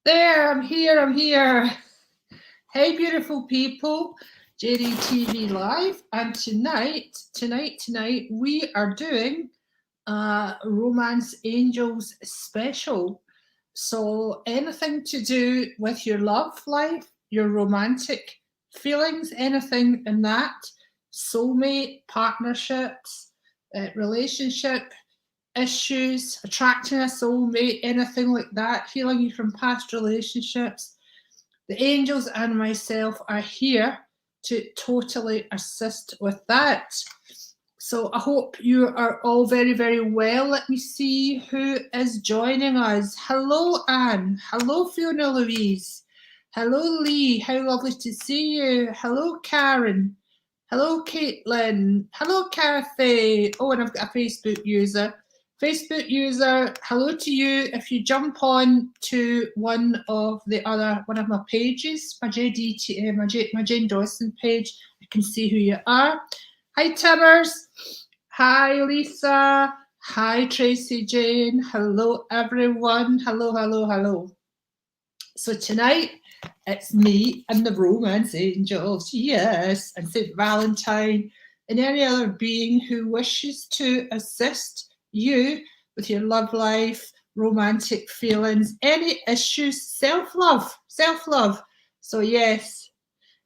There, I'm here. Hey, beautiful people, JDTV Live. And tonight, we are doing a Romance Angels special. So, anything to do with your love life, your romantic feelings, anything in that, soulmate, partnerships, relationship, issues, attracting a soulmate, anything like that, healing you from past relationships. The angels and myself are here to totally assist with that. So I hope you are all very, very well. Let me see who is joining us. Hello, Anne. Hello, Fiona Louise. Hello, Lee. How lovely to see you. Hello, Karen. Hello, Caitlin. Hello, Kathy. Oh, and I've got a Facebook user. Facebook user, hello to you. If you jump on to one of my pages, my my Jane Dawson page, I can see who you are. Hi, Timmers. Hi, Lisa. Hi, Tracy Jane. Hello, everyone. Hello. So tonight, it's me and the Romance Angels, yes, and St. Valentine, and any other being who wishes to assist you with your love life, romantic feelings, any issues, self-love. So yes.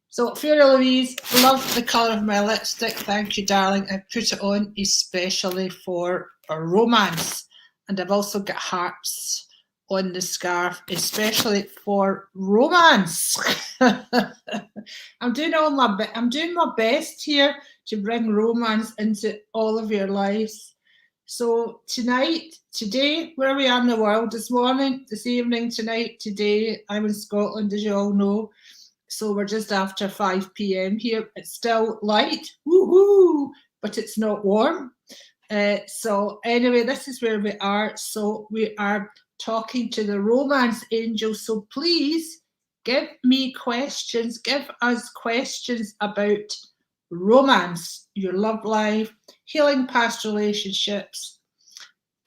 So Fiona Louise, love the colour of my lipstick. Thank you, darling. I put it on especially for a romance. And I've also got hearts on the scarf, especially for romance. I'm doing my best here to bring romance into all of your lives. So today, where we are in the world, this morning, this evening, tonight, today, I'm in Scotland, as you all know. So we're just after 5 p.m. here. It's still light, woohoo, but it's not warm. So anyway, this is where we are. So we are talking to the Romance Angels. So please give us questions about romance, your love life, healing past relationships,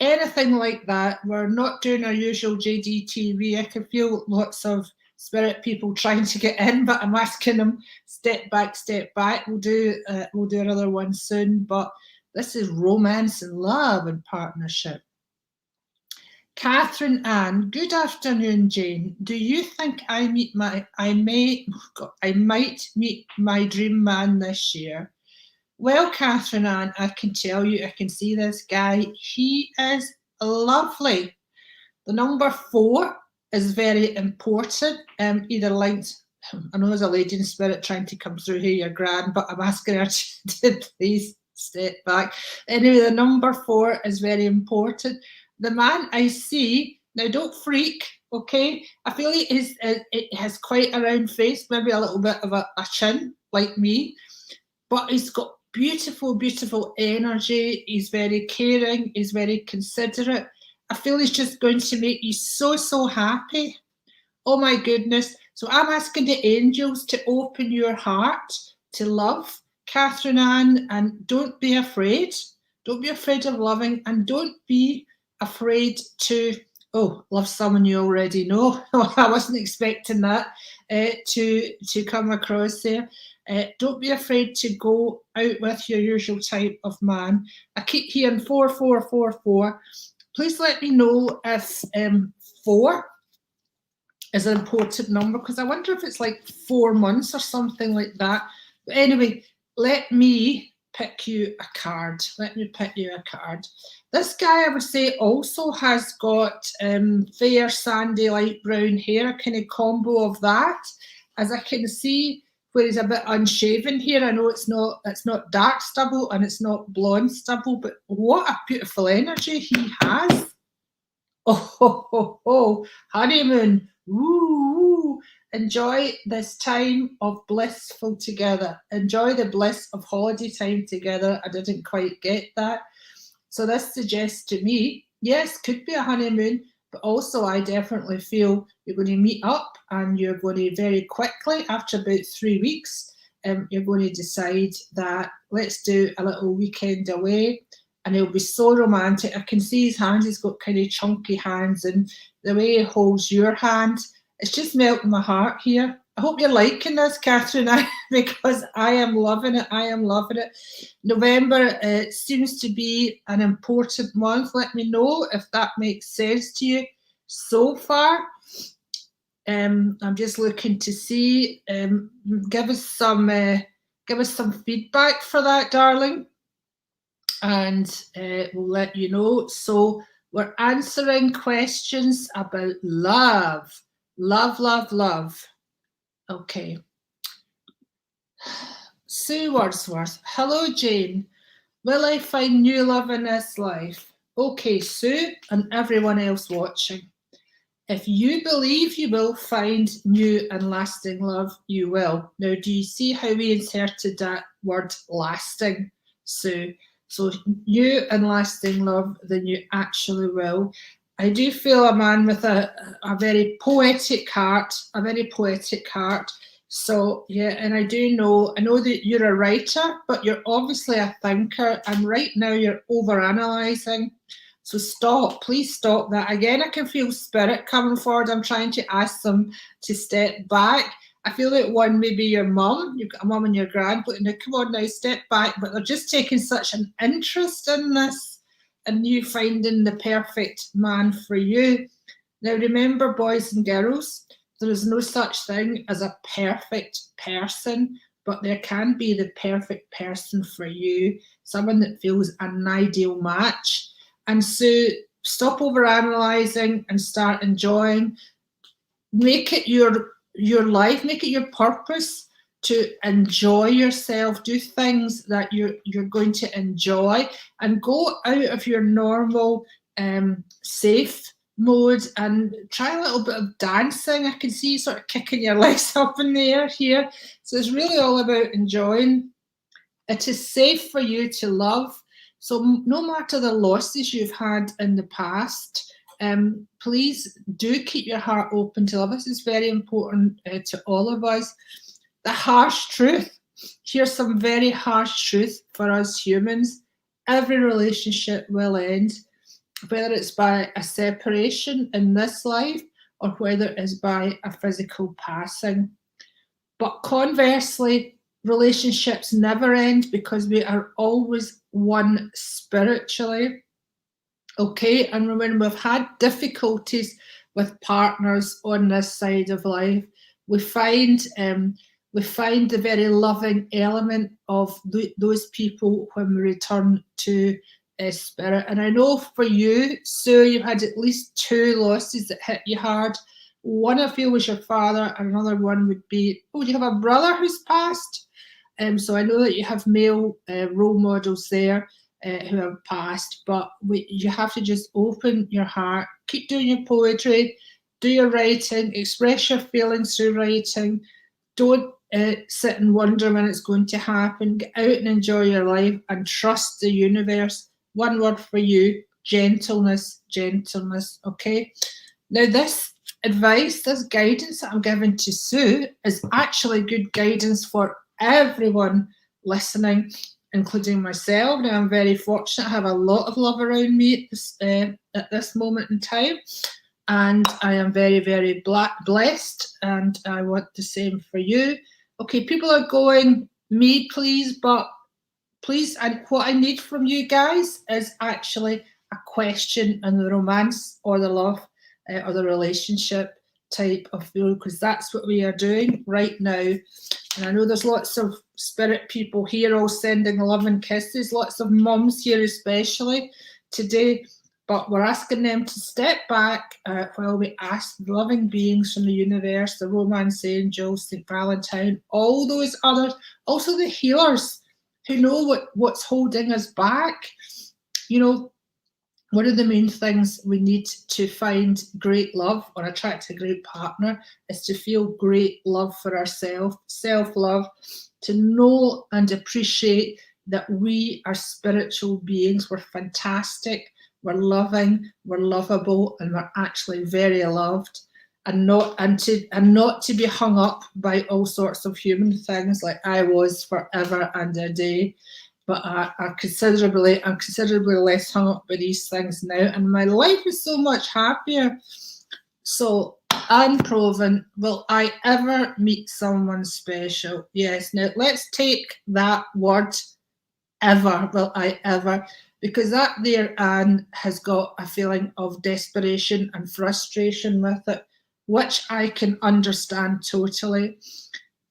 anything like that. We're not doing our usual JDTV. I can feel lots of spirit people trying to get in, but I'm asking them step back. We'll do another one soon, but this is romance and love and partnership. Catherine Ann, good afternoon, Jane. Do you think I might meet my dream man this year? Well, Catherine Ann, I can tell you, I can see this guy. He is lovely. The number 4 is very important. Either linked, I know there's a lady in spirit trying to come through here, you're grand, but I'm asking her to please step back. Anyway, the number 4 is very important. The man I see, now don't freak, okay? I feel it has quite a round face, maybe a little bit of a chin, like me, but he's got beautiful energy. He's very caring, he's very considerate. I feel he's just going to make you so happy. Oh my goodness. So I'm asking the angels to open your heart to love, Catherine Ann, and don't be afraid. Don't be afraid of loving, and don't be afraid to love someone you already know. I wasn't expecting that to come across there. Don't be afraid to go out with your usual type of man. I keep hearing 4. Please let me know if 4 is an important number, because I wonder if it's like 4 months or something like that. But anyway, let me pick you a card. This guy, I would say, also has got fair, sandy, light brown hair, a kind of combo of that. As I can see, where he's a bit unshaven here, I know it's not dark stubble and it's not blonde stubble, but what a beautiful energy he has. Oh, honeymoon. Woo. Enjoy this time of blissful together. Enjoy the bliss of holiday time together. I didn't quite get that. So this suggests to me, yes, could be a honeymoon, but also I definitely feel you're going to meet up and you're going to very quickly, after about 3 weeks, you're going to decide that let's do a little weekend away, and it'll be so romantic. I can see his hands, he's got kind of chunky hands, and the way he holds your hand, It's just melting my heart here. I hope you're liking this, Catherine, because I am loving it. I am loving it. November seems to be an important month. Let me know if that makes sense to you so far. I'm just looking to see. Give us some feedback for that, darling, and we'll let you know. So we're answering questions about love. Love, love, love. Okay. Sue Wordsworth. Hello, Jane. Will I find new love in this life? Okay, Sue, and everyone else watching. If you believe you will find new and lasting love, you will. Now, do you see how we inserted that word lasting, Sue? So new and lasting love, then you actually will. I do feel a man with a very poetic heart, So yeah, and I know that you're a writer, but you're obviously a thinker, and right now you're overanalyzing. So stop, please stop that. Again, I can feel spirit coming forward. I'm trying to ask them to step back. I feel like one, maybe your mum, you've got a mum and your grand, but now come on now, step back. But they're just taking such an interest in this and you finding the perfect man for you. Now remember, boys and girls, there is no such thing as a perfect person, but there can be the perfect person for you, someone that feels an ideal match. And so stop overanalyzing and start enjoying. Make it your life, make it your purpose to enjoy yourself. Do things that you're going to enjoy and go out of your normal safe mode and try a little bit of dancing. I can see you sort of kicking your legs up in the air here. So it's really all about enjoying. It is safe for you to love. So no matter the losses you've had in the past, please do keep your heart open to love. This is very important to all of us. The harsh truth. Here's some very harsh truth for us humans. Every relationship will end, whether it's by a separation in this life or whether it's by a physical passing. But conversely, relationships never end because we are always one spiritually. Okay, and when we've had difficulties with partners on this side of life, we find the very loving element of those people when we return to spirit. And I know for you, Sue, you had at least 2 losses that hit you hard. One I feel was your father, and another one would be, oh, you have a brother who's passed? So I know that you have male role models there who have passed, but you have to just open your heart, keep doing your poetry, do your writing, express your feelings through writing. Don't sit and wonder when it's going to happen. Get out and enjoy your life and trust the universe. One word for you, gentleness, gentleness, okay? Now this advice, this guidance that I'm giving to Sue is actually good guidance for everyone listening, including myself. Now I'm very fortunate. I have a lot of love around me at this moment in time, and I am very, very blessed, and I want the same for you. Okay, people are going, me please, but please, and what I need from you guys is actually a question on the romance or the love or the relationship type of feel, because that's what we are doing right now. And I know there's lots of spirit people here all sending love and kisses, lots of mums here especially today, but we're asking them to step back while we ask the loving beings from the universe, the romance angels, St. Valentine, all those others, also the healers who know what's holding us back. You know, one of the main things we need to find great love or attract a great partner is to feel great love for ourselves, self-love, to know and appreciate that we are spiritual beings. We're fantastic, we're loving, we're lovable, and we're actually very loved. And not to be hung up by all sorts of human things like I was forever and a day. But I'm considerably less hung up by these things now, and my life is so much happier. So unproven. Will I ever meet someone special? Yes. Now let's take that word ever. Will I ever? Because that there, Anne, has got a feeling of desperation and frustration with it, which I can understand totally.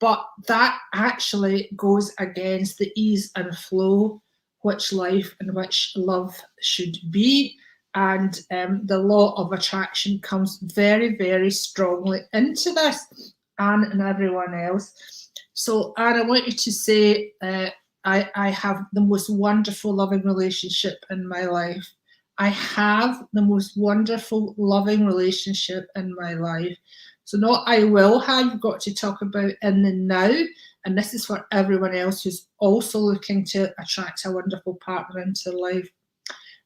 But that actually goes against the ease and flow which life and which love should be. And the law of attraction comes very, very strongly into this, Anne and everyone else. So, Anne, I want you to say, I have the most wonderful, loving relationship in my life. I have the most wonderful, loving relationship in my life. So, not I will have, you've got to talk about in the now. And this is for everyone else who's also looking to attract a wonderful partner into life.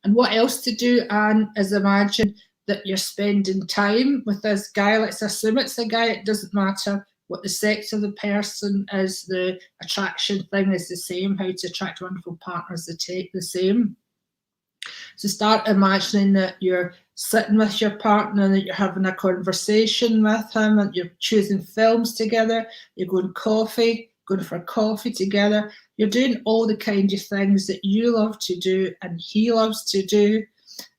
And what else to do, Anne, is imagine that you're spending time with this guy. Let's assume it's a guy, it doesn't matter what the sex of the person is, the attraction thing is the same. How to attract a wonderful partner is the same. So start imagining that you're sitting with your partner, that you're having a conversation with him, and you're choosing films together, you're going for coffee together. You're doing all the kind of things that you love to do and he loves to do.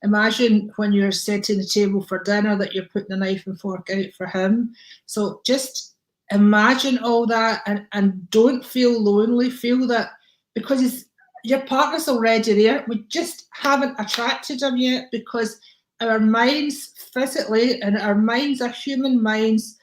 Imagine when you're setting the table for dinner that you're putting the knife and fork out for him. So just imagine all that, and don't feel lonely. Feel that because your partner's already there. We just haven't attracted him yet because our minds physically, and our minds, our human minds,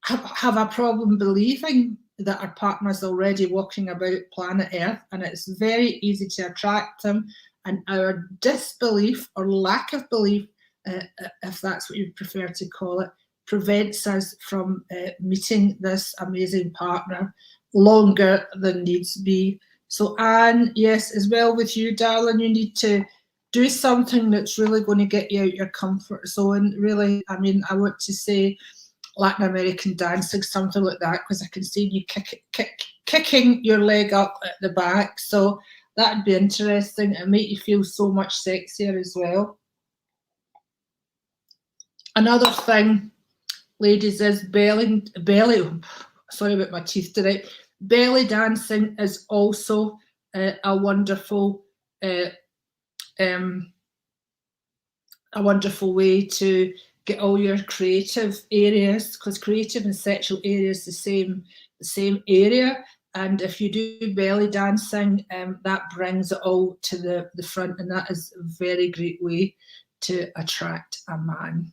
have a problem believing that our partner's already walking about planet Earth, and it's very easy to attract them. And our disbelief or lack of belief, if that's what you prefer to call it, prevents us from meeting this amazing partner longer than needs be. So, Anne, yes, as well with you, darling, you need to do something that's really going to get you out your comfort zone. Really, I mean, I want to say Latin American dancing, something like that, because I can see you kicking your leg up at the back. So that'd be interesting and make you feel so much sexier as well. Another thing, ladies, is belly. Sorry about my teeth today. Belly dancing is also a wonderful way to get all your creative areas, because creative and sexual areas the same area. And if you do belly dancing, that brings it all to the front, and that is a very great way to attract a man.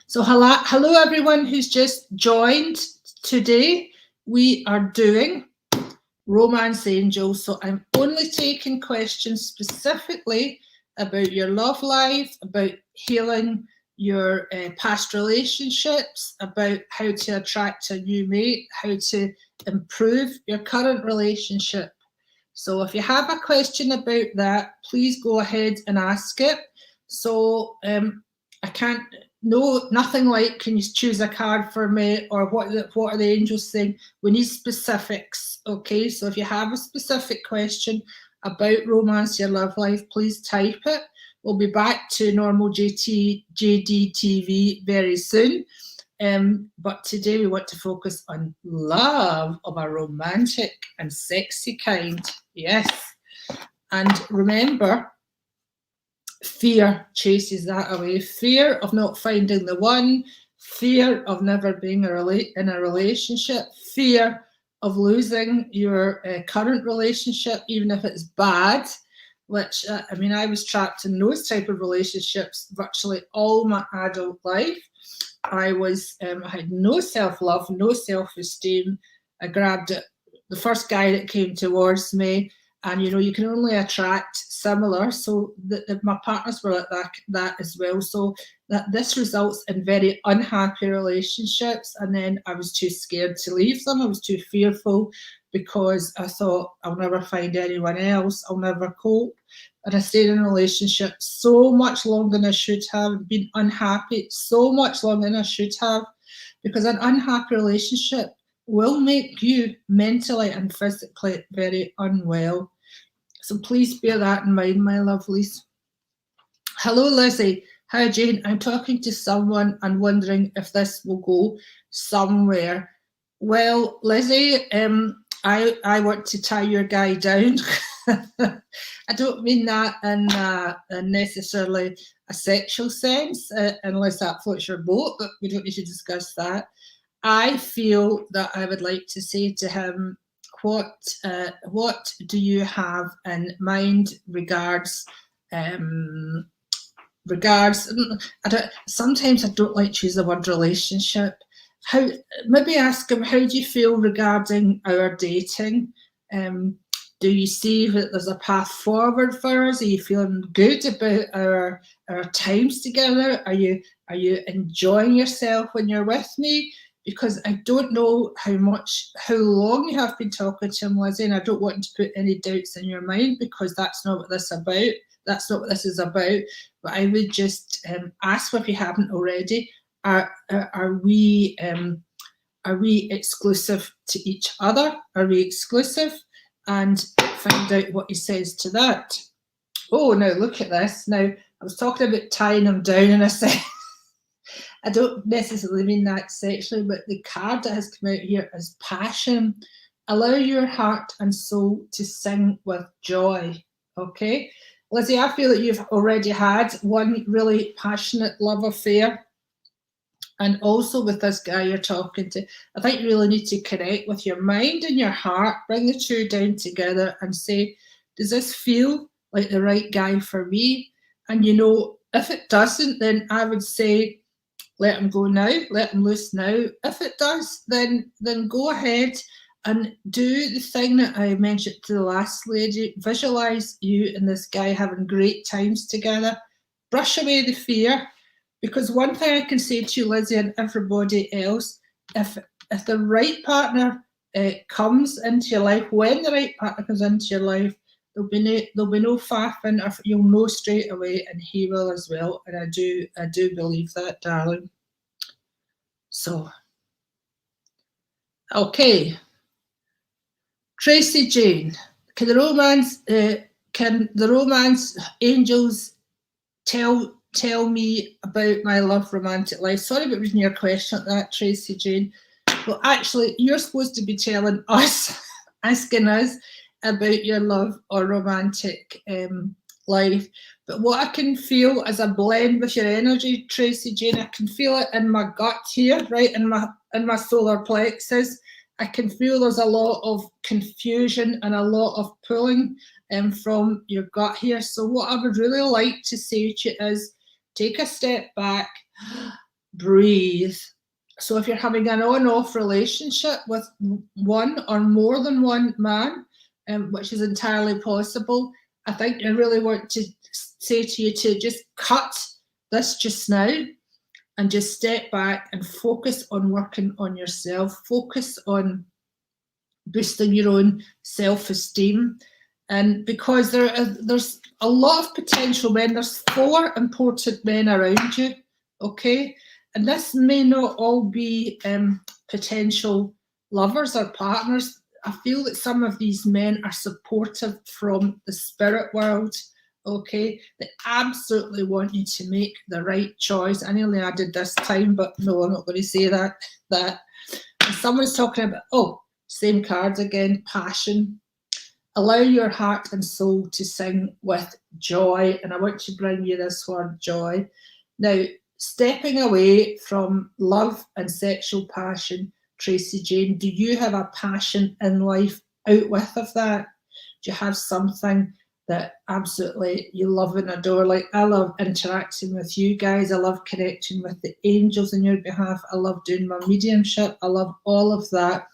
So hello everyone who's just joined today. We are doing Romance Angels. So I'm only taking questions specifically about your love life, about healing your past relationships, about how to attract a new mate, how to improve your current relationship. So if you have a question about that, please go ahead and ask it. So I can't, nothing like, can you choose a card for me, or what are the angels saying? We need specifics, okay? So if you have a specific question about romance, your love life, please type it. We'll be back to normal JDTV very soon. But today we want to focus on love of a romantic and sexy kind. Yes. And remember, fear chases that away. Fear of not finding the one, fear of never being in a relationship, fear of losing your current relationship, even if it's bad, which, I mean, I was trapped in those type of relationships virtually all my adult life. I had no self-love, no self-esteem. I grabbed it, the first guy that came towards me, and you can only attract similar. So my partners were like that as well. So that this results in very unhappy relationships. And then I was too scared to leave them. I was too fearful because I thought I'll never find anyone else. I'll never cope. And I stayed in a relationship so much longer than I should have, been unhappy so much longer than I should have, because an unhappy relationship will make you mentally and physically very unwell. So please bear that in mind, my lovelies. Hello, Lizzie. Hi Jane, I'm talking to someone and wondering if this will go somewhere. Well, Lizzie, I want to tie your guy down. I don't mean that in necessarily a sexual sense, unless that floats your boat, but we don't need to discuss that. I feel that I would like to say to him, what do you have in mind regards sometimes I don't like to use the word relationship. How, maybe ask him, how do you feel regarding our dating? Do you see that there's a path forward for us? Are you feeling good about our times together? Are you enjoying yourself when you're with me? Because I don't know how long you have been talking to him, Lizzie, and I don't want to put any doubts in your mind, because that's not what this is about. That's not what this is about. But I would just ask, if you haven't already, are we exclusive to each other? Are we exclusive? And find out what he says to that. Oh, now look at this. Now, I was talking about tying him down, and I said, I don't necessarily mean that sexually, but the card that has come out here is passion. Allow your heart and soul to sing with joy. Okay, Lizzie, I feel that you've already had one really passionate love affair. And also with this guy you're talking to, I think you really need to connect with your mind and your heart, bring the two down together and say, does this feel like the right guy for me? And you know, if it doesn't, then I would say, let him go now, let him loose now. If it does, then go ahead and do the thing that I mentioned to the last lady. Visualize you and this guy having great times together. Brush away the fear. Because one thing I can say to you, Lizzie, and everybody else, if the right partner comes into your life, when the right partner comes into your life, there'll be no faffing, or you'll know straight away, and he will as well. And I do believe that, darling. So, okay, Tracy Jane, can the romance angels tell me about my love romantic life? Sorry about reading your question like that, Tracy Jane. Well, actually, you're supposed to be telling us, asking us about your love or romantic life. But what I can feel as a blend with your energy, Tracy Jane, I can feel it in my gut here, right in my solar plexus. I can feel there's a lot of confusion and a lot of pulling from your gut here. So what I would really like to say to you is, take a step back, breathe. So if you're having an on-off relationship with one or more than one man, which is entirely possible, I think I really want to say to you to just cut this just now and just step back and focus on working on yourself, focus on boosting your own self-esteem. And because there's a lot of potential men, there's 4 important men around you, okay? And this may not all be potential lovers or partners. I feel that some of these men are supportive from the spirit world, okay? They absolutely want you to make the right choice. I nearly added this time, but no, I'm not going to say that. And someone's talking about, oh, same cards again, passion. Allow your heart and soul to sing with joy. And I want to bring you this word, joy. Now, stepping away from love and sexual passion, Tracy Jane, do you have a passion in life out with of that? Do you have something that absolutely you love and adore? Like, I love interacting with you guys. I love connecting with the angels on your behalf. I love doing my mediumship. I love all of that.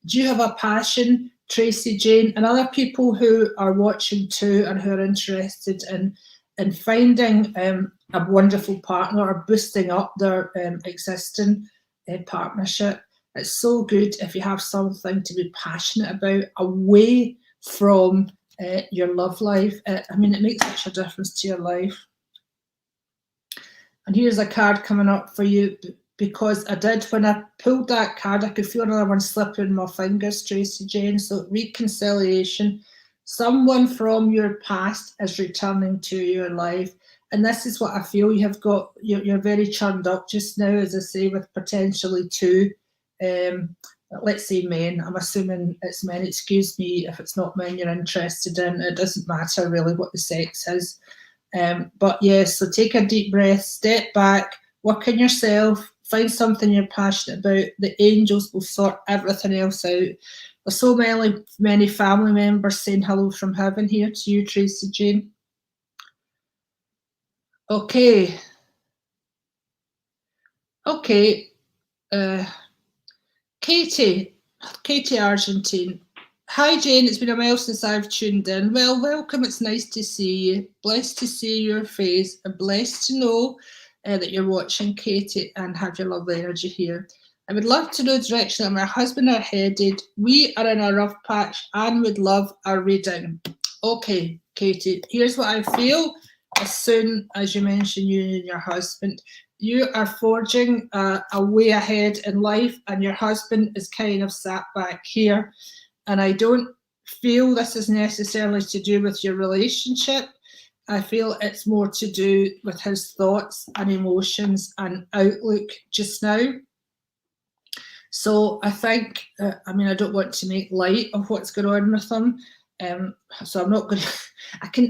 Do you have a passion, Tracy Jane, and other people who are watching too and who are interested in finding a wonderful partner or boosting up their existing partnership? It's so good if you have something to be passionate about away from your love life. I mean, it makes such a difference to your life. And here's a card coming up for you, because I did, when I pulled that card, I could feel another one slipping my fingers, Tracy Jane. So reconciliation. Someone from your past is returning to your life. And this is what I feel you have got. You're very churned up just now, as I say, with potentially two, let's say men. I'm assuming it's men. Excuse me if it's not men you're interested in. It doesn't matter really what the sex is. But yes, so take a deep breath, step back, work on yourself, find something you're passionate about. The angels will sort everything else out. There's so many family members saying hello from heaven here to you, Tracy Jane. Okay. Okay. Katie Argentine. Hi Jane, it's been a while since I've tuned in. Well, welcome, it's nice to see you. Blessed to see your face and blessed to know that you're watching, Katie, and have your lovely energy here. I would love to know the direction that my husband are headed. We are in a rough patch and would love a reading. Okay, Katie, here's what I feel. As soon as you mention you and your husband, you are forging a way ahead in life, and your husband is kind of sat back here. And I don't feel this is necessarily to do with your relationship. I feel it's more to do with his thoughts and emotions and outlook just now. So I think, I mean, I don't want to make light of what's going on with him. So I'm not going to,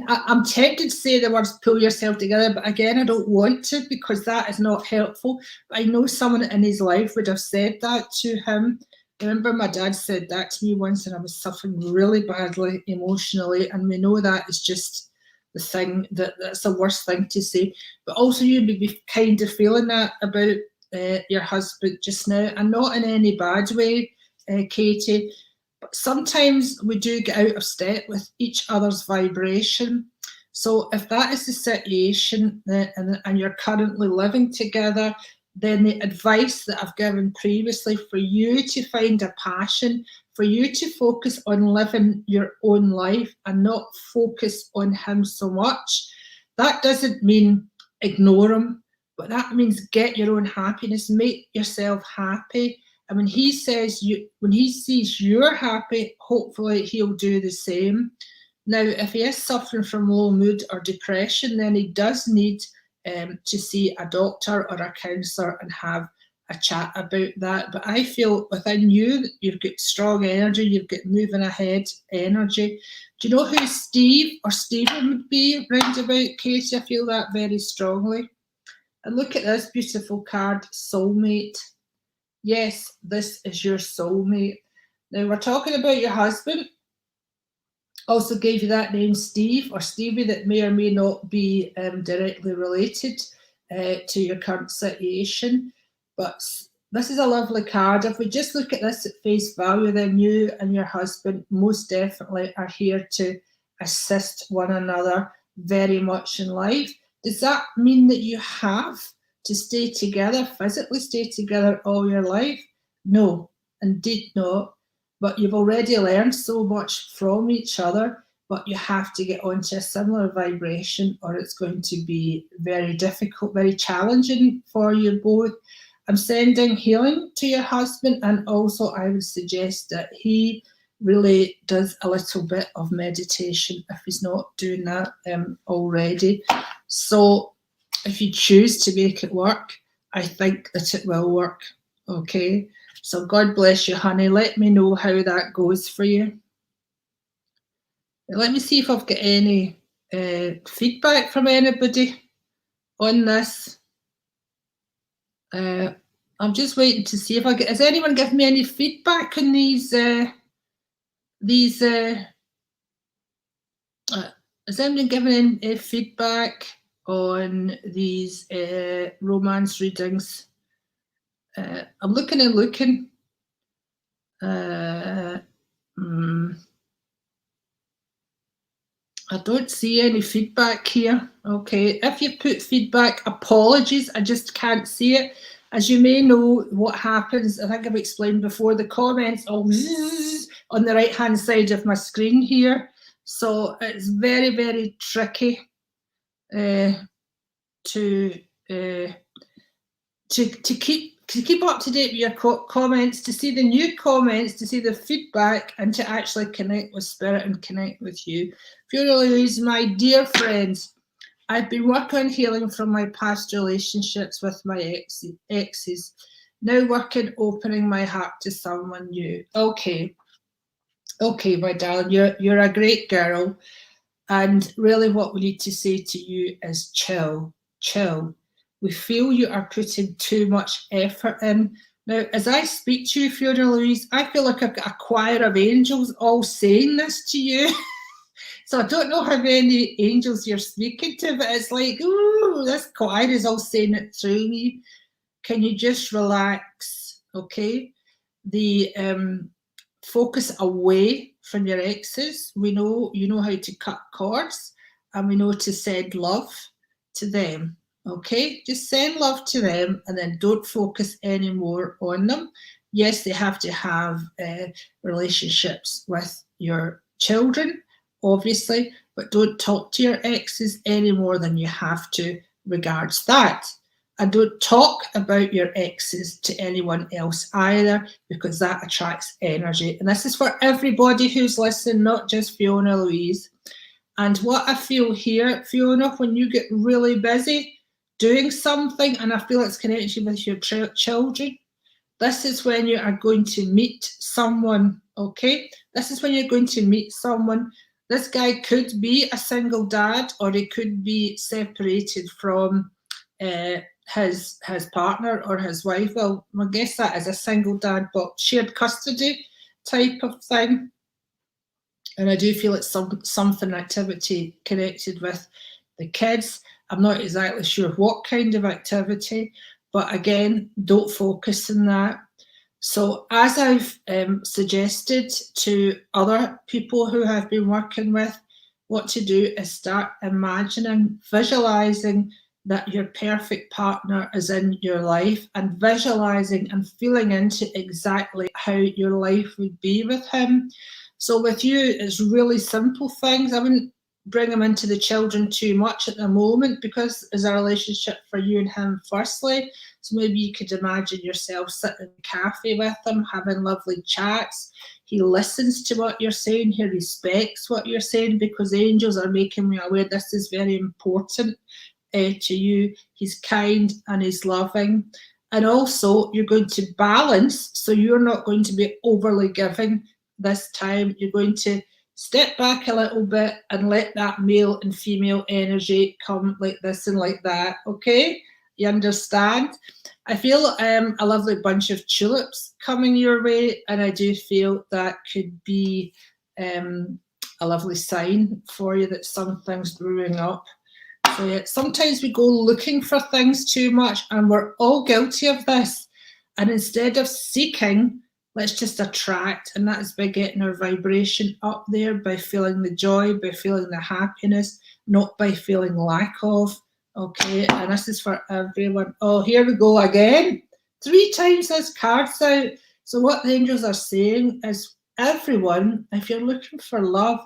I'm tempted to say the words pull yourself together, but again, I don't want to, because that is not helpful. But I know someone in his life would have said that to him. I remember my dad said that to me once, and I was suffering really badly emotionally. And we know that is just the thing, that's the worst thing to say. But also you'd be kind of feeling that about your husband just now, and not in any bad way, Katie. But sometimes we do get out of step with each other's vibration. So if that is the situation and you're currently living together, then the advice that I've given previously for you to find a passion, for you to focus on living your own life and not focus on him so much, that doesn't mean ignore him, but that means get your own happiness, make yourself happy. And when he says when he sees you're happy, hopefully he'll do the same. Now, if he is suffering from low mood or depression, then he does need to see a doctor or a counsellor and have a chat about that. But I feel within you, you've got strong energy, you've got moving ahead energy. Do you know who Steve or Stephen would be round about, Katie? I feel that very strongly. And look at this beautiful card, soulmate. Yes, this is your soulmate. Now, we're talking about your husband. Also gave you that name, Steve or Stevie, that may or may not be directly related to your current situation. But this is a lovely card. If we just look at this at face value, then you and your husband most definitely are here to assist one another very much in life. Does that mean that you have to stay together, physically stay together all your life? No, indeed not. But you've already learned so much from each other, but you have to get onto a similar vibration or it's going to be very difficult, very challenging for you both. I'm sending healing to your husband, and also I would suggest that he really does a little bit of meditation if he's not doing that already. So if you choose to make it work, I think that it will work, okay? So God bless you, honey. Let me know how that goes for you. Let me see if I've got any feedback from anybody on this. I'm just waiting to see if I get. Has anyone given me any feedback on these? Has anyone given any feedback on these romance readings? I'm looking and looking. I don't see any feedback here. Okay, if you put feedback, apologies, I just can't see it. As you may know, what happens, I think I've explained before, the comments all on the right hand side of my screen here. So it's very, very tricky to keep up to date with your comments, to see the new comments, to see the feedback, and to actually connect with Spirit and connect with you. Pure Louise, my dear friends, I've been working on healing from my past relationships with my exes. Now working, opening my heart to someone new. Okay, my darling, you're a great girl. And really what we need to say to you is chill, chill. We feel you are putting too much effort in. Now, as I speak to you, Fiona Louise, I feel like I've got a choir of angels all saying this to you. So I don't know how many angels you're speaking to, but it's like, ooh, this choir is all saying it through me. Can you just relax, okay? The focus away from your exes. We know you know how to cut cords, and we know to send love to them. Okay, just send love to them, and then don't focus anymore on them. Yes, they have to have relationships with your children, obviously, but don't talk to your exes any more than you have to regards that. And don't talk about your exes to anyone else either, because that attracts energy. And this is for everybody who's listening, not just Fiona Louise. And what I feel here, Fiona, when you get really busy doing something, and I feel it's connected with your children, this is when you are going to meet someone, okay? This is when you're going to meet someone. This guy could be a single dad, or he could be separated from his partner or his wife. Well, I guess that is a single dad, but shared custody type of thing. And I do feel it's something activity connected with the kids. I'm not exactly sure what kind of activity, but again, don't focus on that. So as I've suggested to other people who I've been working with, what to do is start imagining, visualizing that your perfect partner is in your life, and visualizing and feeling into exactly how your life would be with him. So with you, it's really simple things. I wouldn't bring him into the children too much at the moment, because there's a relationship for you and him firstly. So maybe you could imagine yourself sitting in a cafe with him, having lovely chats. He listens to what you're saying. He respects what you're saying, because angels are making me aware this is very important to you. He's kind and he's loving. And also you're going to balance, so you're not going to be overly giving this time. You're going to step back a little bit and let that male and female energy come like this and like that, okay? You understand? I feel a lovely bunch of tulips coming your way, and I do feel that could be a lovely sign for you that something's brewing up. So yeah, sometimes we go looking for things too much, and we're all guilty of this. And instead of seeking, let's just attract, and that is by getting our vibration up there, by feeling the joy, by feeling the happiness, not by feeling lack of. Okay, and this is for everyone. Oh, here we go again. 3 times this card's out. So what the angels are saying is, everyone, if you're looking for love,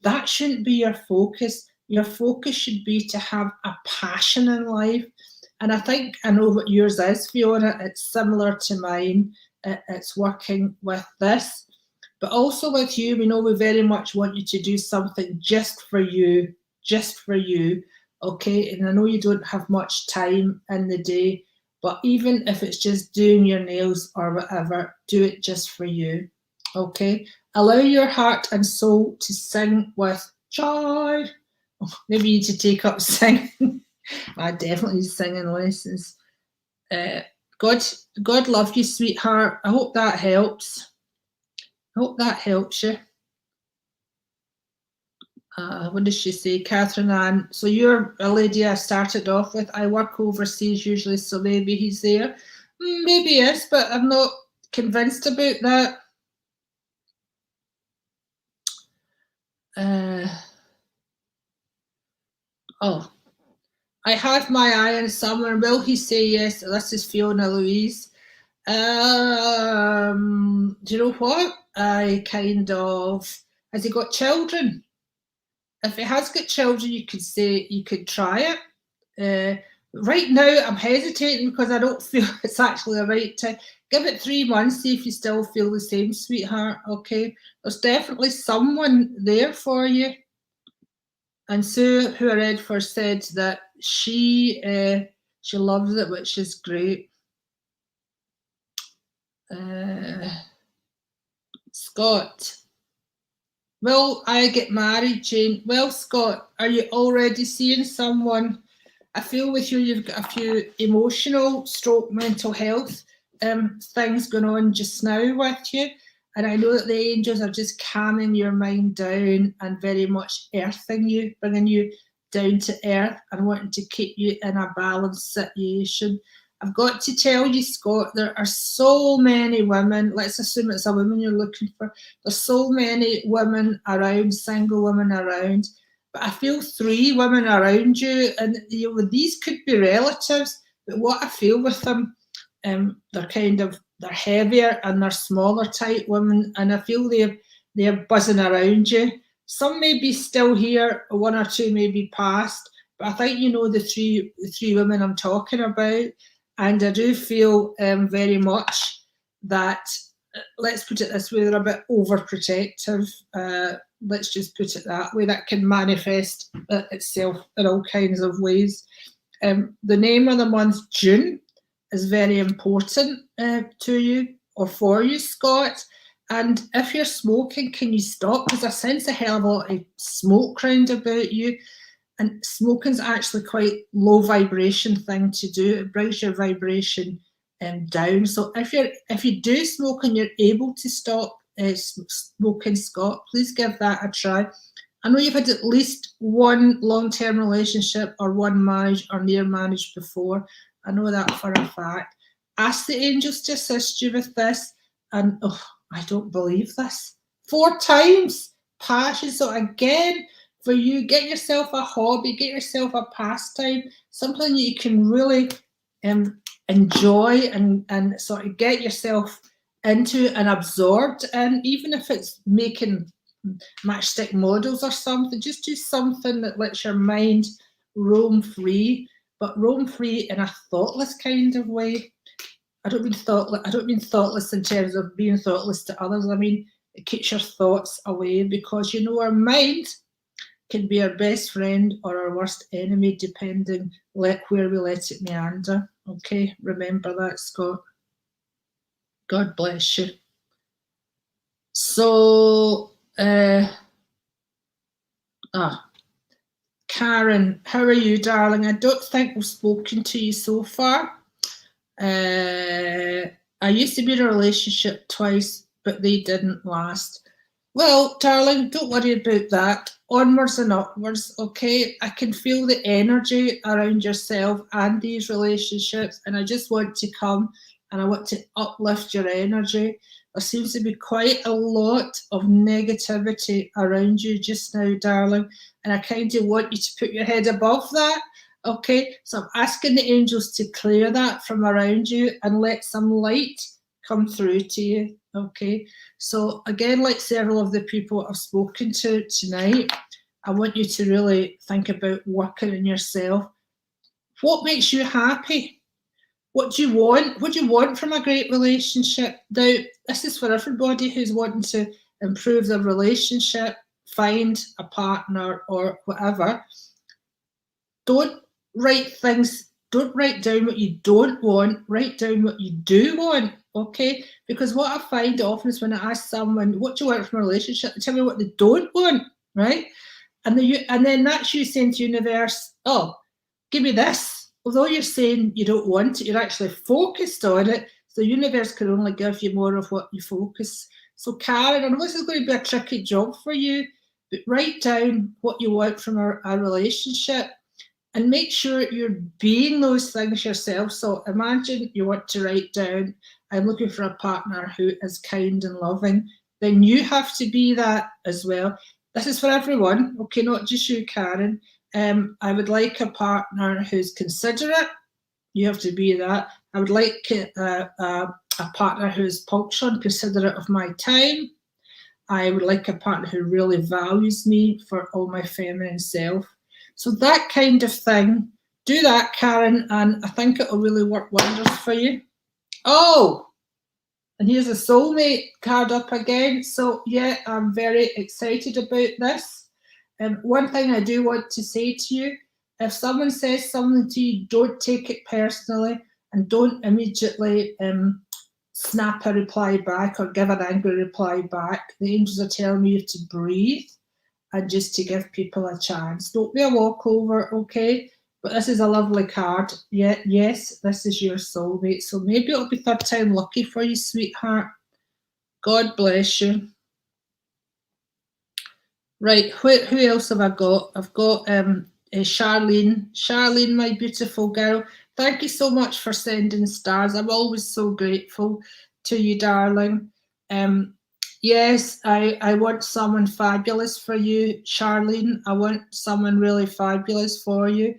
that shouldn't be your focus. Your focus should be to have a passion in life. And I think I know what yours is, Fiona. It's similar to mine. It's working with this. But also with you, we know we very much want you to do something just for you, okay? And I know you don't have much time in the day, but even if it's just doing your nails or whatever, do it just for you, okay? Allow your heart and soul to sing with joy. Maybe you need to take up singing. I definitely need singing lessons. God love you, sweetheart. I hope that helps. I hope that helps you. What does she say? Catherine Ann. So you're a lady I started off with. I work overseas usually, so maybe he's there. Maybe yes, but I'm not convinced about that. Oh, I have my eye on someone. Will he say yes? This is Fiona Louise. Do you know what? I kind of, has he got children? If he has got children, you could say, you could try it. Right now, I'm hesitating because I don't feel it's actually the right time. Give it 3 months, see if you still feel the same, sweetheart, okay? There's definitely someone there for you. And Sue, who I read for, said that she loves it, which is great. Scott, will I get married, Jane? Well, Scott, are you already seeing someone? I feel with you, you've got a few emotional stroke mental health things going on just now with you. And I know that the angels are just calming your mind down and very much earthing you, bringing you down to earth and wanting to keep you in a balanced situation. I've got to tell you, Scott, there are so many women, let's assume it's a woman you're looking for, there's so many women around, single women around, but I feel 3 women around you, and these could be relatives, but what I feel with them, they're heavier and they're smaller type women, and I feel they're buzzing around you. Some may be still here, 1 or 2 may be past, but I think you know the three women I'm talking about. And I do feel very much that, let's put it this way, they're a bit overprotective. Let's just put it that way. That can manifest itself in all kinds of ways. The name of the month, June, is very important to you or for you, Scott. And if you're smoking, can you stop? Because I sense a hell of a lot of smoke round about you. And smoking's actually quite low vibration thing to do. It brings your vibration down. So if you do smoke and you're able to stop smoking, Scott, please give that a try. I know you've had at least 1 long-term relationship or 1 marriage or near marriage before. I know that for a fact. Ask the angels to assist you with this. And I don't believe this. 4 times passion. So again, for you, get yourself a hobby, get yourself a pastime, something you can really enjoy and sort of get yourself into and absorbed. And even if it's making matchstick models or something, just do something that lets your mind roam free, but roam free in a thoughtless kind of way. I don't mean thoughtless in terms of being thoughtless to others. I mean, it keeps your thoughts away, because our mind can be our best friend or our worst enemy, depending where we let it meander. Okay, remember that, Scott. God bless you. So, Karen, how are you, darling? I don't think we've spoken to you so far. I used to be in a relationship twice, but they didn't last. Well, darling, don't worry about that. Onwards and upwards, okay? I can feel the energy around yourself and these relationships, and I just want to come and I want to uplift your energy. There seems to be quite a lot of negativity around you just now, darling, and I kind of want you to put your head above that. Okay, so I'm asking the angels to clear that from around you and let some light come through to you. Okay, so again, like several of the people I've spoken to tonight, I want you to really think about working on yourself. What makes you happy? What do you want? What do you want from a great relationship? Now, this is for everybody who's wanting to improve their relationship, find a partner or whatever. Don't write down what you don't want, write down what you do want, okay? Because what I find often is when I ask someone, what do you want from a relationship? They tell me what they don't want, right? And then that's you saying to the universe, oh, give me this. Although you're saying you don't want it, you're actually focused on it. So the universe can only give you more of what you focus. So Karen, I know this is going to be a tricky job for you, but write down what you want from a relationship. And make sure you're being those things yourself. So imagine you want to write down, I'm looking for a partner who is kind and loving. Then you have to be that as well. This is for everyone, okay, not just you, Karen. I would like a partner who's considerate. You have to be that. I would like a partner who's punctual and considerate of my time. I would like a partner who really values me for all my feminine self. So that kind of thing, do that, Karen, and I think it'll really work wonders for you. Oh, and here's a soulmate card up again. So yeah, I'm very excited about this. One thing I do want to say to you, if someone says something to you, don't take it personally and don't immediately snap a reply back or give an angry reply back. The angels are telling you to breathe and just to give people a chance. Don't be a walkover, okay? But this is a lovely card. Yeah, yes, this is your soulmate. So maybe it'll be third time lucky for you, sweetheart. God bless you. Right, who else have I got? I've got Charlene. Charlene, my beautiful girl. Thank you so much for sending stars. I'm always so grateful to you, darling. Yes, I want someone fabulous for you, Charlene. I want someone really fabulous for you.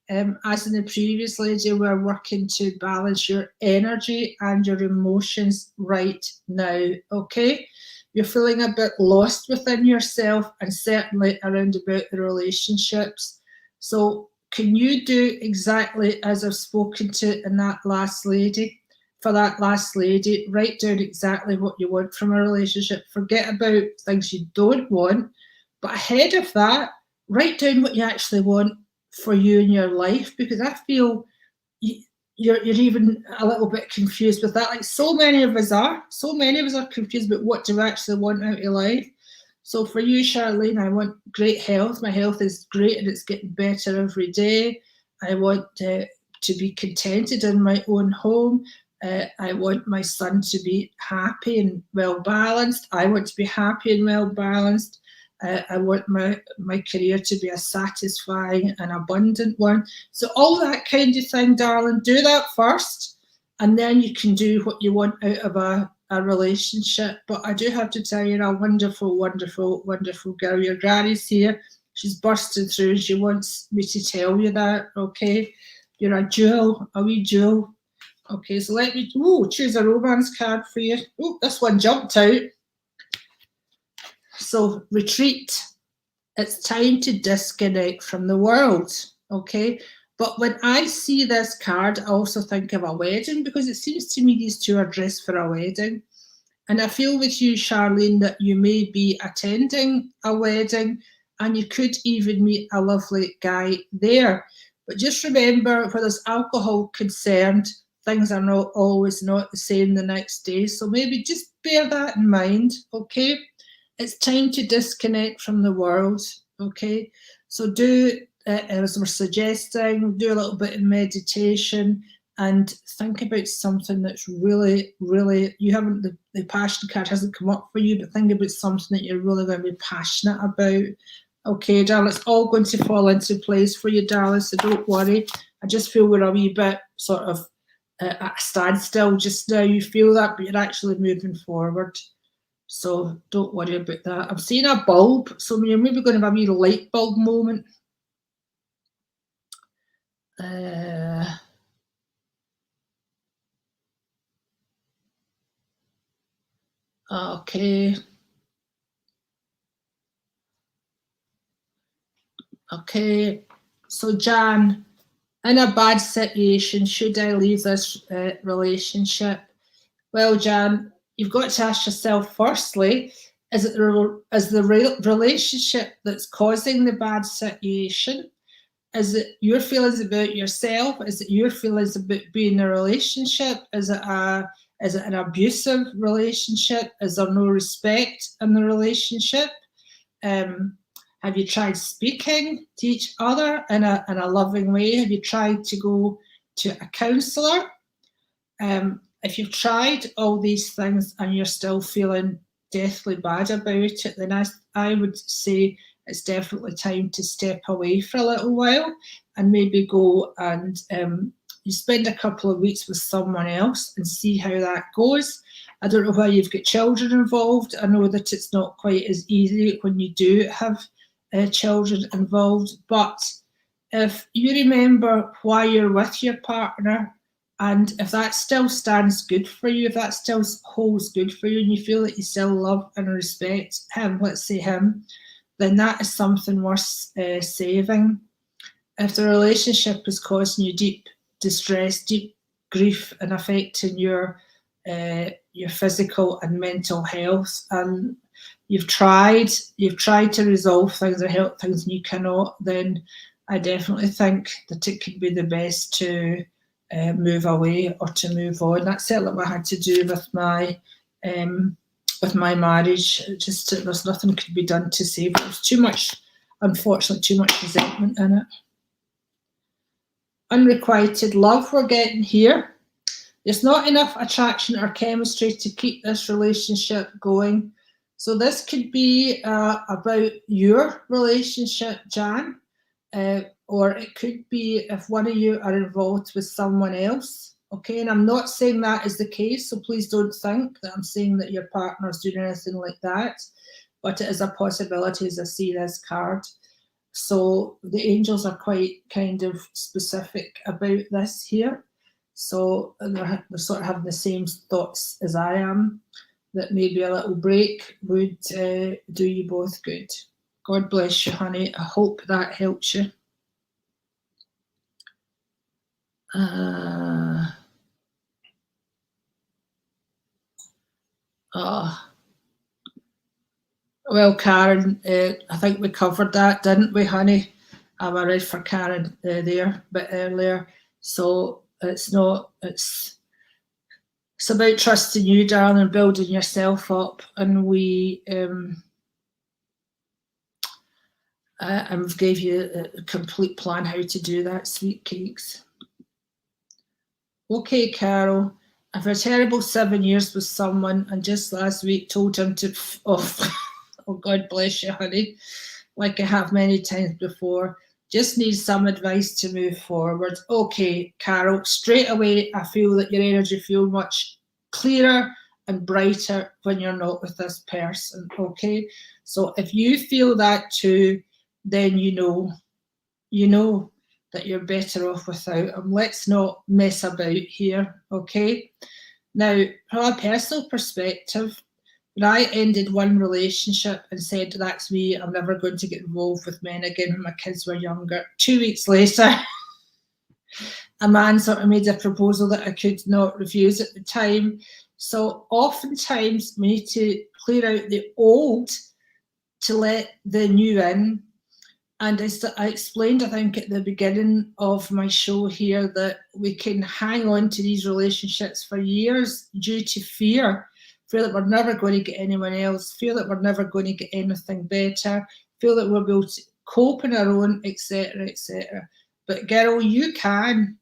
As in the previous lady, we're working to balance your energy and your emotions right now, okay? You're feeling a bit lost within yourself and certainly around about the relationships. So can you do exactly as I've spoken to in that last lady? For that last lady, write down exactly what you want from a relationship. Forget about things you don't want. But ahead of that, write down what you actually want for you in your life, because I feel you're even a little bit confused with that. Like so many of us are confused about what do we actually want out of life. So for you, Charlene, I want great health. My health is great and it's getting better every day. I want to be contented in my own home. I want my son to be happy and well balanced. I want to be happy and well balanced. I want my career to be a satisfying and abundant one. So all that kind of thing, darling, do that first, and then you can do what you want out of a relationship. But I do have to tell you, you're a wonderful, wonderful, wonderful girl. Your granny's here. She's bursting through and she wants me to tell you that, okay? You're a jewel, a wee jewel. Okay, so let me choose a romance card for you. Oh, this one jumped out. So retreat. It's time to disconnect from the world, okay? But when I see this card, I also think of a wedding, because it seems to me these two are dressed for a wedding. And I feel with you, Charlene, that you may be attending a wedding and you could even meet a lovely guy there. But just remember, where there's alcohol concerned, things are not always not the same the next day. So maybe just bear that in mind, okay? It's time to disconnect from the world, okay? So do, as we're suggesting, do a little bit of meditation and think about something that's really, really, you haven't, the passion card hasn't come up for you, but think about something that you're really going to be passionate about. Okay, darling, it's all going to fall into place for you, darling, so don't worry. I just feel we're a wee bit sort of at a standstill just now. You feel that, but you're actually moving forward. So don't worry about that. I'm seeing a bulb, so you're maybe going to have a wee light bulb moment. Okay. Okay. So Jan, in a bad situation, should I leave this relationship? Well, Jan, you've got to ask yourself firstly, is the relationship that's causing the bad situation? Is it your feelings about yourself? Is it your feelings about being in a relationship? Is it an abusive relationship? Is there no respect in the relationship? Have you tried speaking to each other in a loving way? Have you tried to go to a counsellor? If you've tried all these things and you're still feeling deathly bad about it, then I would say it's definitely time to step away for a little while and maybe go and you spend a couple of weeks with someone else and see how that goes. I don't know why you've got children involved. I know that it's not quite as easy when you do have children involved, but if you remember why you're with your partner, and if that still stands good for you, if that still holds good for you, and you feel that you still love and respect him, let's say him, then that is something worth saving. If the relationship is causing you deep distress, deep grief, and affecting your physical and mental health, and you've tried to resolve things or help things and you cannot, then I definitely think that it could be the best to move away or to move on. That's certainly what I had to do with my marriage. Just there's nothing could be done to save it. There's too much, unfortunately, too much resentment in it. Unrequited love we're getting here. There's not enough attraction or chemistry to keep this relationship going. So this could be about your relationship, Jan, or it could be if one of you are involved with someone else. Okay, and I'm not saying that is the case, so please don't think that I'm saying that your partner's doing anything like that, but it is a possibility as I see this card. So the angels are quite kind of specific about this here. So they're sort of having the same thoughts as I am, that maybe a little break would do you both good. God bless you, honey. I hope that helps you. Well, Karen, I think we covered that, didn't we, honey? I read for Karen there a bit earlier. So it's about trusting you, darling, and building yourself up. And we gave you a complete plan how to do that, sweet cakes. Okay, Carol. I've had a terrible 7 years with someone and just last week told him to oh, God bless you, honey, like I have many times before. Just need some advice to move forward. Okay, Carol, straight away, I feel that your energy feels much clearer and brighter when you're not with this person, okay? So if you feel that too, then you know that you're better off without them. Let's not mess about here, okay? Now, from a personal perspective, when I ended one relationship and said, that's me, I'm never going to get involved with men again when my kids were younger, 2 weeks later, a man sort of made a proposal that I could not refuse at the time. So oftentimes we need to clear out the old to let the new in. And I explained, I think, at the beginning of my show here that we can hang on to these relationships for years due to fear that we're never going to get anyone else, fear that we're never going to get anything better, feel that we'll be able to cope on our own, etc., etc. But girl, you can.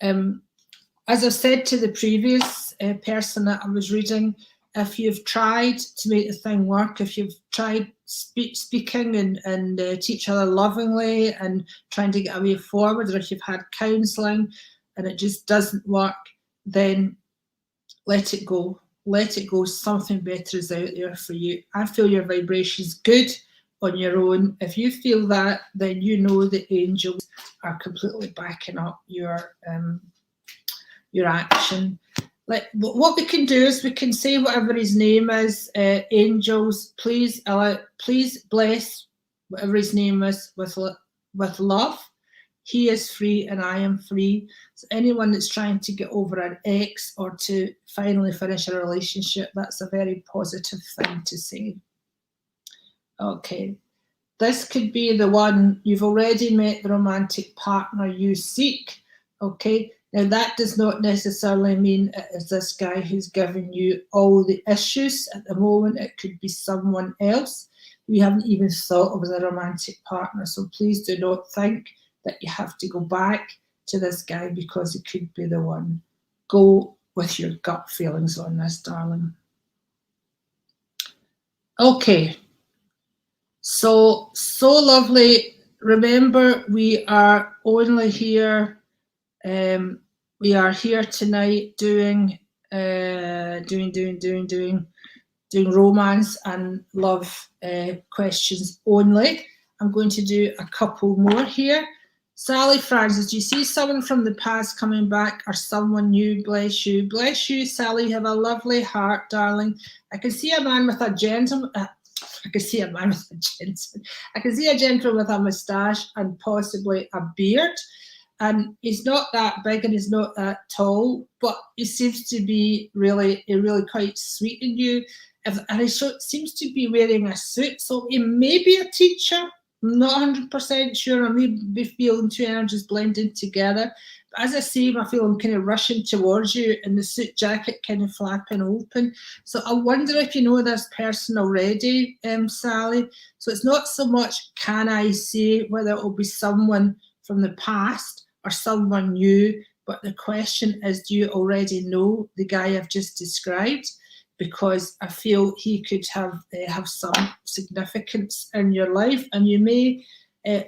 As I've said to the previous person that I was reading, if you've tried to make the thing work, if you've tried speaking and to each other lovingly and trying to get a way forward, or if you've had counselling and it just doesn't work, then let it go. Let it go. Something better is out there for you. I feel your vibration's good on your own. If you feel that, then you know the angels are completely backing up your action. What we can do is we can say whatever his name is, angels, please bless whatever his name is with love. He is free and I am free. So anyone that's trying to get over an ex or to finally finish a relationship, that's a very positive thing to say. Okay, this could be the one you've already met, the romantic partner you seek. Okay, now that does not necessarily mean it is this guy who's giving you all the issues at the moment. It could be someone else you haven't even thought of as a romantic partner. So please do not think that you have to go back to this guy because it could be the one. Go with your gut feelings on this, darling. Okay. So lovely. Remember, we are only here. We are here tonight doing romance and love questions only. I'm going to do a couple more here. Sally Francis, do you see someone from the past coming back or someone new? Bless you. Bless you, Sally. You have a lovely heart, darling. I can see a man with a gentleman. I can see a man with a gentleman. I can see a gentleman with a moustache and possibly a beard. And he's not that big and he's not that tall, but he seems to be really quite sweet in you. And he seems to be wearing a suit, so he may be a teacher. I'm not 100% sure. I may be feeling two energies blending together. But as I say, I feel I'm kind of rushing towards you and the suit jacket kind of flapping open. So I wonder if you know this person already, Sally. So it's not so much can I say whether it will be someone from the past or someone new, but the question is, do you already know the guy I've just described? Because I feel he could have some significance in your life, and you may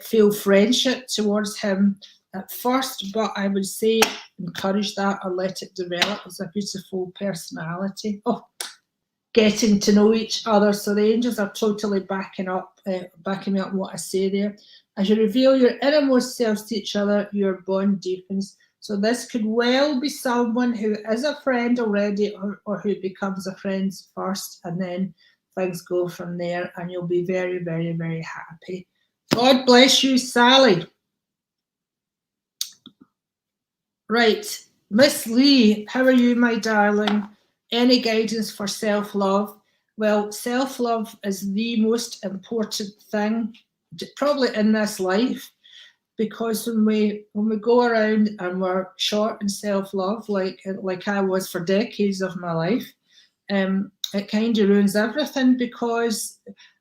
feel friendship towards him at first, but I would say encourage that or let it develop as a beautiful personality. Oh, getting to know each other. So the angels are totally backing me up in what I say there. As you reveal your innermost selves to each other, your bond deepens. So this could well be someone who is a friend already or who becomes a friend first, and then things go from there, and you'll be very, very, very happy. God bless you, Sally. Right. Miss Lee, how are you, my darling? Any guidance for self-love? Well, self-love is the most important thing probably in this life, because when we go around and we're short in self-love, like I was for decades of my life, it kind of ruins everything, because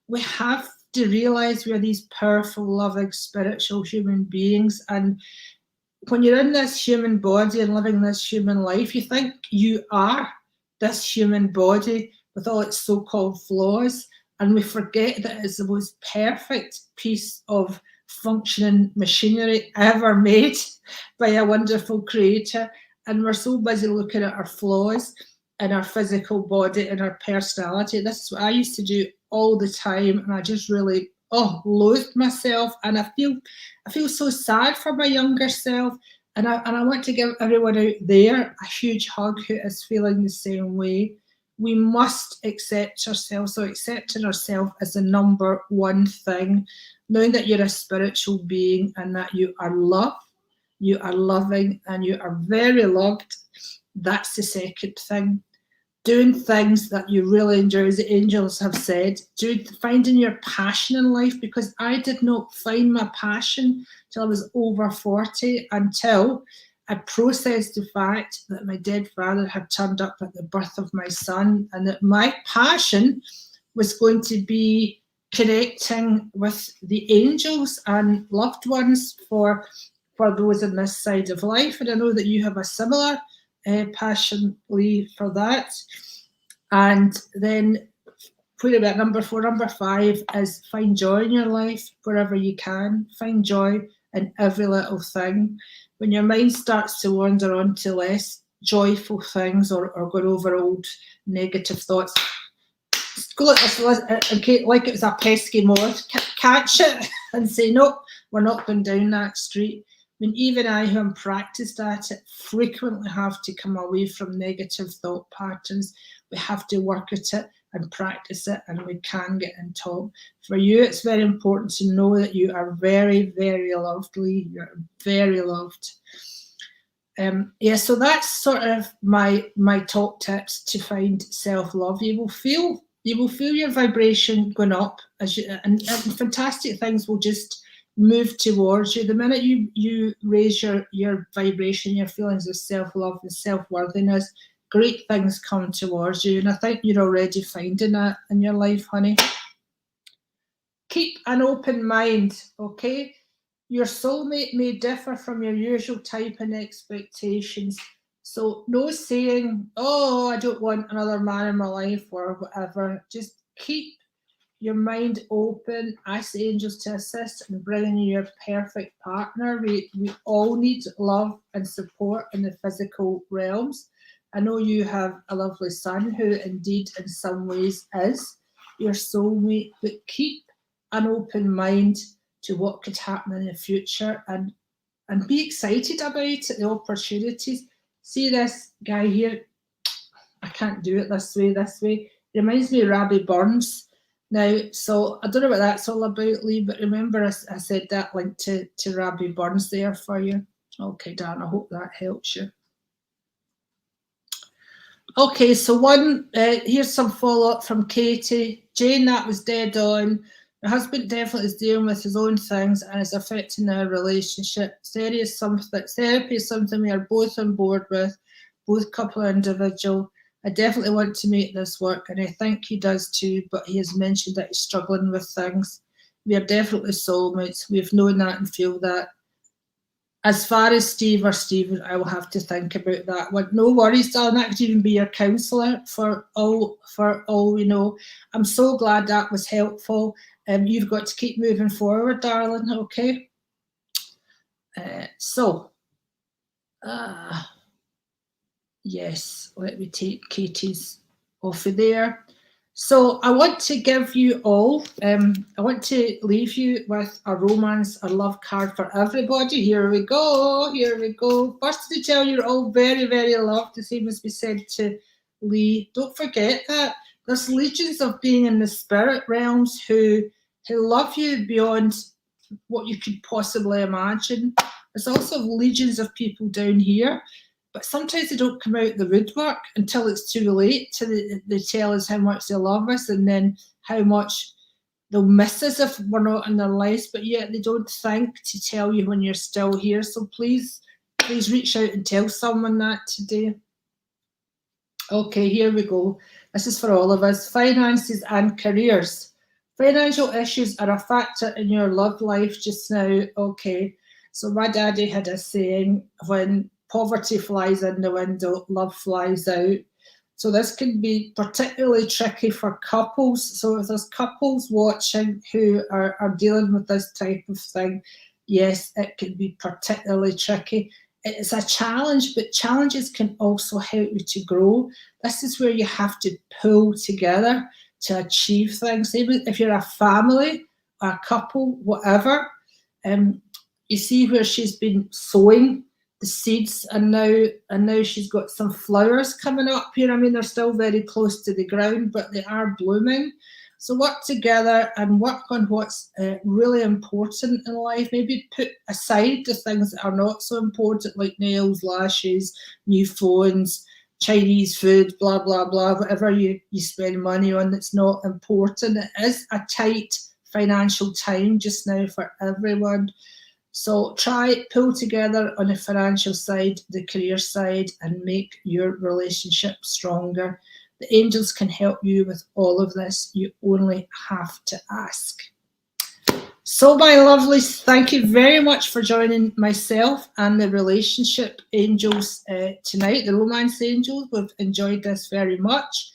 we have to realize we're these powerful, loving, spiritual human beings. And when you're in this human body and living this human life, you think you are this human body with all its so-called flaws, and we forget that it's the most perfect piece of functioning machinery ever made by a wonderful creator. And we're so busy looking at our flaws in our physical body and our personality. This is what I used to do all the time, and I just really loathed myself, and I feel so sad for my younger self, and I want to give everyone out there a huge hug who is feeling the same way. We must accept ourselves. So accepting ourselves is the number one thing. Knowing that you're a spiritual being and that you are loved, you are loving, and you are very loved. That's the second thing. Doing things that you really enjoy, as the angels have said, finding your passion in life, because I did not find my passion till I was over 40, until I processed the fact that my dead father had turned up at the birth of my son, and that my passion was going to be connecting with the angels and loved ones for those in this side of life. And I know that you have a similar passion, Lee, for that. And then put about number 4. Number 5 is find joy in your life wherever you can. Find joy in every little thing. When your mind starts to wander on to less joyful things or go over old negative thoughts, go like this, like it was a pesky moth, catch it and say, nope, we're not going down that street. I mean, even I, who am practiced at it, frequently have to come away from negative thought patterns. We have to work at it and practice it, and we can get in top. For you, it's very important to know that you are very, very lovely. You're very loved. So that's sort of my top tips to find self-love. You will feel your vibration going up and fantastic things will just move towards you. The minute you raise your vibration, your feelings of self-love and self-worthiness, great things come towards you. And I think you're already finding that in your life, honey. Keep an open mind, okay? Your soulmate may differ from your usual type and expectations. So no saying, oh, I don't want another man in my life or whatever. Just keep your mind open. Ask the angels to assist in bringing you your perfect partner. We all need love and support in the physical realms. I know you have a lovely son who indeed in some ways is your soulmate, but keep an open mind to what could happen in the future and be excited about it, the opportunities. See this guy here? I can't do it this way. It reminds me of Robbie Burns. Now, so I don't know what that's all about, Lee, but remember I said that link to Robbie Burns there for you. Okay, Dan, I hope that helps you. Okay, so here's some follow-up from Katie. Jane, that was dead on. My husband definitely is dealing with his own things and is affecting our relationship. Therapy is something we are both on board with, both couple and individual. I definitely want to make this work, and I think he does too, but he has mentioned that he's struggling with things. We are definitely soulmates. We've known that and feel that. As far as Steve or Stephen, I will have to think about that one. No worries, darling. That could even be your counsellor for all we know. I'm so glad that was helpful. You've got to keep moving forward, darling. Okay. Yes, let me take Katie's off of there. So I want to give you all, I want to leave you with a romance or love card for everybody. Here we go, here we go. First to tell you, you're all very, very loved, the same as we said to Lee. Don't forget that. There's legions of being in the spirit realms who love you beyond what you could possibly imagine. There's also legions of people down here, but sometimes they don't come out the woodwork until it's too late. They tell us how much they love us and then how much they'll miss us if we're not in their lives, but yet they don't think to tell you when you're still here. So please reach out and tell someone that today. Okay, here we go. This is for all of us. Finances and careers. Financial issues are a factor in your love life just now. Okay, so my daddy had a saying, when poverty flies in the window, love flies out. So this can be particularly tricky for couples. So if there's couples watching who are dealing with this type of thing, yes, it can be particularly tricky. It's a challenge, but challenges can also help you to grow. This is where you have to pull together to achieve things. Even if you're a family, a couple, whatever, you see where she's been sowing the seeds, and now she's got some flowers coming up here. I mean, they're still very close to the ground, but they are blooming. So work together and work on what's really important in life. Maybe put aside the things that are not so important, like nails, lashes, new phones, Chinese food, blah, blah, blah, whatever you spend money on that's not important. It is a tight financial time just now for everyone. So pull together on the financial side, the career side, and make your relationship stronger. The angels can help you with all of this. You only have to ask. So my lovelies, thank you very much for joining myself and the relationship angels tonight, the romance angels. We've enjoyed this very much.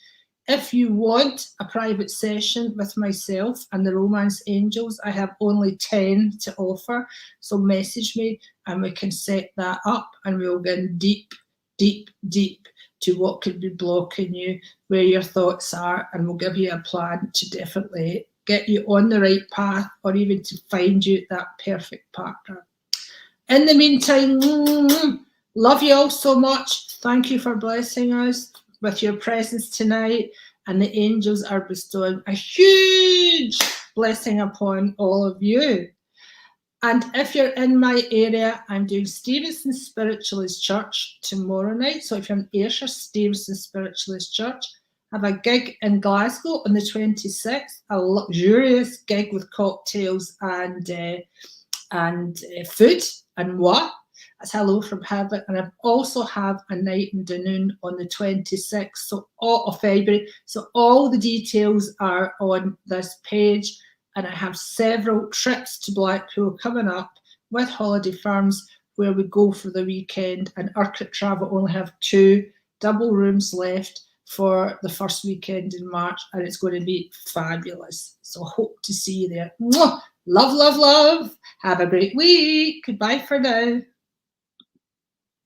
If you want a private session with myself and the romance angels, I have only 10 to offer. So message me and we can set that up, and we'll get deep, deep, deep to what could be blocking you, where your thoughts are, and we'll give you a plan to definitely get you on the right path, or even to find you that perfect partner. In the meantime, love you all so much. Thank you for blessing us with your presence tonight, and the angels are bestowing a huge blessing upon all of you. And if you're in my area, I'm doing Stevenson Spiritualist Church tomorrow night. So if you're in Ayrshire, Stevenson Spiritualist Church, I have a gig in Glasgow on the 26th, a luxurious gig with cocktails and food and what? That's Hello from Heaven. And I also have a night in Dunoon on the 26th of February. So all the details are on this page. And I have several trips to Blackpool coming up with holiday firms where we go for the weekend. And Urquhart Travel only have 2 double rooms left for the first weekend in March, and it's going to be fabulous. So hope to see you there. Mwah! Love, love, love. Have a great week. Goodbye for now.